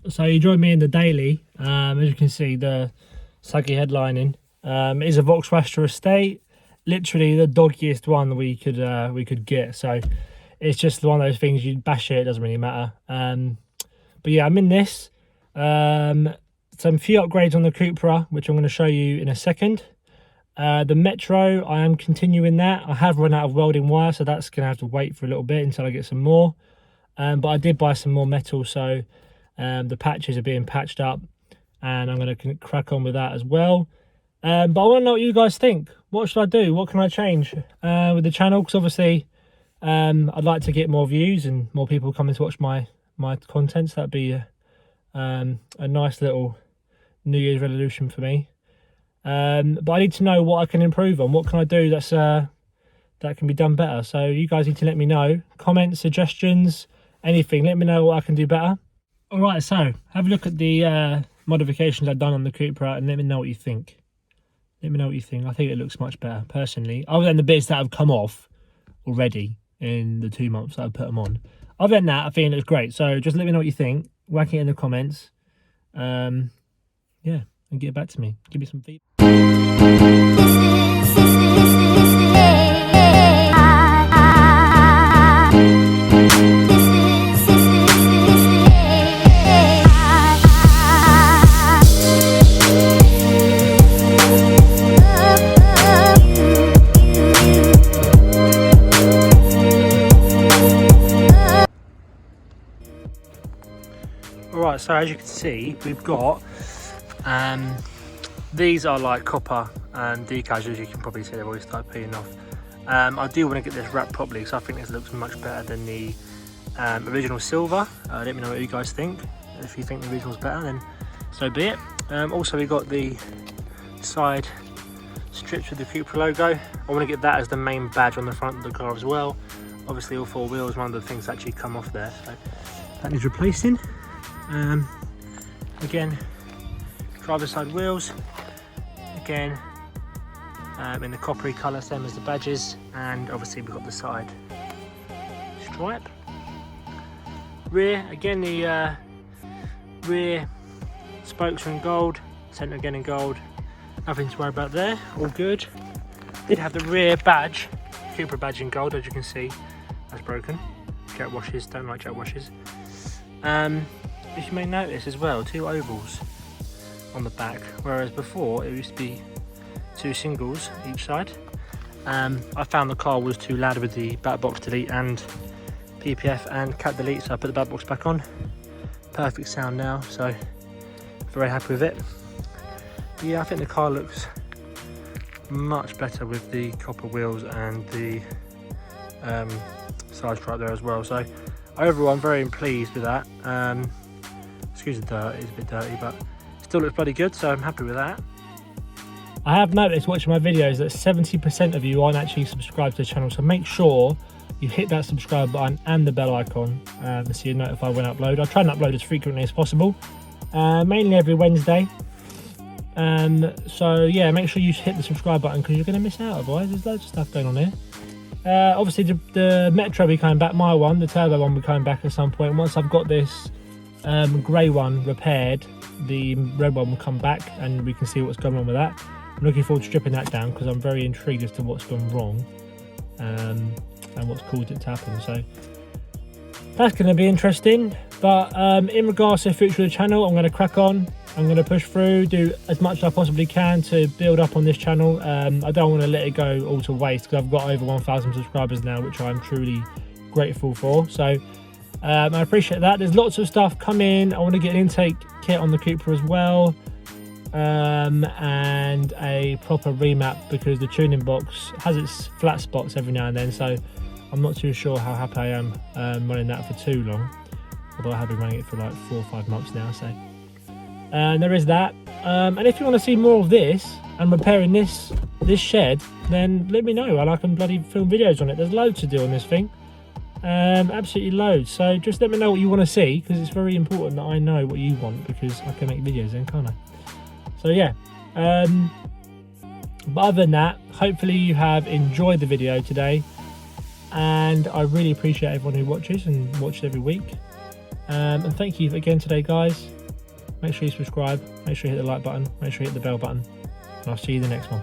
So you joined me in the daily. As you can see, the saggy headlining is a Volkswagen Estate, literally the doggiest one we could get. So it's just one of those things, you bash it doesn't really matter. But yeah, I'm in this. Some few upgrades on the Cupra, which I'm going to show you in a second. The Metro, I am continuing that. I have run out of welding wire, so that's going to have to wait for a little bit until I get some more. But I did buy some more metal, so the patches are being patched up, and I'm going to crack on with that as well. But I want to know what you guys think. What should I do? What can I change with the channel? Because obviously I'd like to get more views and more people coming to watch my content. So that'd be a nice little New Year's resolution for me. But I need to know what I can improve on. What can I do that's that can be done better? So you guys need to let me know. Comments, suggestions, anything. Let me know what I can do better. All right, so have a look at the modifications I've done on the Cupra and let me know what you think. Let me know what you think. I think it looks much better, personally. Other than the bits that have come off already in the 2 months that I've put them on. Other than that, I think it looks great. So just let me know what you think. Whack it in the comments. Yeah, and get back to me. Give me some feedback. Alright, so as you can see, we've got these are like copper and decals, as you can probably see they've already started peeling off. I do want to get this wrapped properly because I think this looks much better than the original silver. Let me know what you guys think. If you think the original's better, then so be it. Also, we got the side strips with the Cupra logo. I want to get that as the main badge on the front of the car as well. Obviously all 4 wheels, one of the things that actually come off there, so that needs replacing. Again, driver's side wheels, again in the coppery colour, same as the badges, and obviously we've got the side stripe. Rear, again the rear spokes are in gold, centre again in gold, nothing to worry about there, all good. Did have the rear badge, Cupra badge in gold, as you can see, that's broken. Jet washes, don't like jet washes. If you may notice as well, 2 ovals on the back, whereas before it used to be 2 singles each side. I found the car was too loud with the back box delete and PPF and cat delete, so I put the back box back on. Perfect sound now, so very happy with it. But yeah, I think the car looks much better with the copper wheels and the side stripe there as well. So overall, I'm very pleased with that. Excuse the dirt, it's a bit dirty, but still looks bloody good, so I'm happy with that. I have noticed watching my videos that 70% of you aren't actually subscribed to the channel, so make sure you hit that subscribe button and the bell icon so you're notified when I upload. I try and upload as frequently as possible, mainly every Wednesday. So yeah, make sure you hit the subscribe button because you're going to miss out otherwise. There's loads of stuff going on here. Obviously the Metro will be coming back, my one, the turbo one will be coming back at some point. Once I've got this grey one repaired, the red one will come back and we can see what's going on with that. I'm looking forward to stripping that down because I'm very intrigued as to what's gone wrong and what's caused it to happen. So that's going to be interesting. But in regards to the future of the channel, I'm going to crack on. I'm going to push through, do as much as I possibly can to build up on this channel. I don't want to let it go all to waste because I've got over 1,000 subscribers now, which I'm truly grateful for. So I appreciate that. There's lots of stuff coming. I want to get an intake kit on the Cupra as well, and a proper remap because the tuning box has its flat spots every now and then. So I'm not too sure how happy I am running that for too long, although I have been running it for like 4 or 5 months now. So there is that. And if you want to see more of this and repairing this shed, then let me know and I can bloody film videos on it. There's loads to do on this thing. Absolutely loads. So just let me know what you want to see because it's very important that I know what you want because I can make videos then, can't I? So yeah. But other than that, hopefully you have enjoyed the video today, and I really appreciate everyone who watches and watches every week. And thank you again today, guys. Make sure you subscribe, make sure you hit the like button, make sure you hit the bell button, and I'll see you in the next one.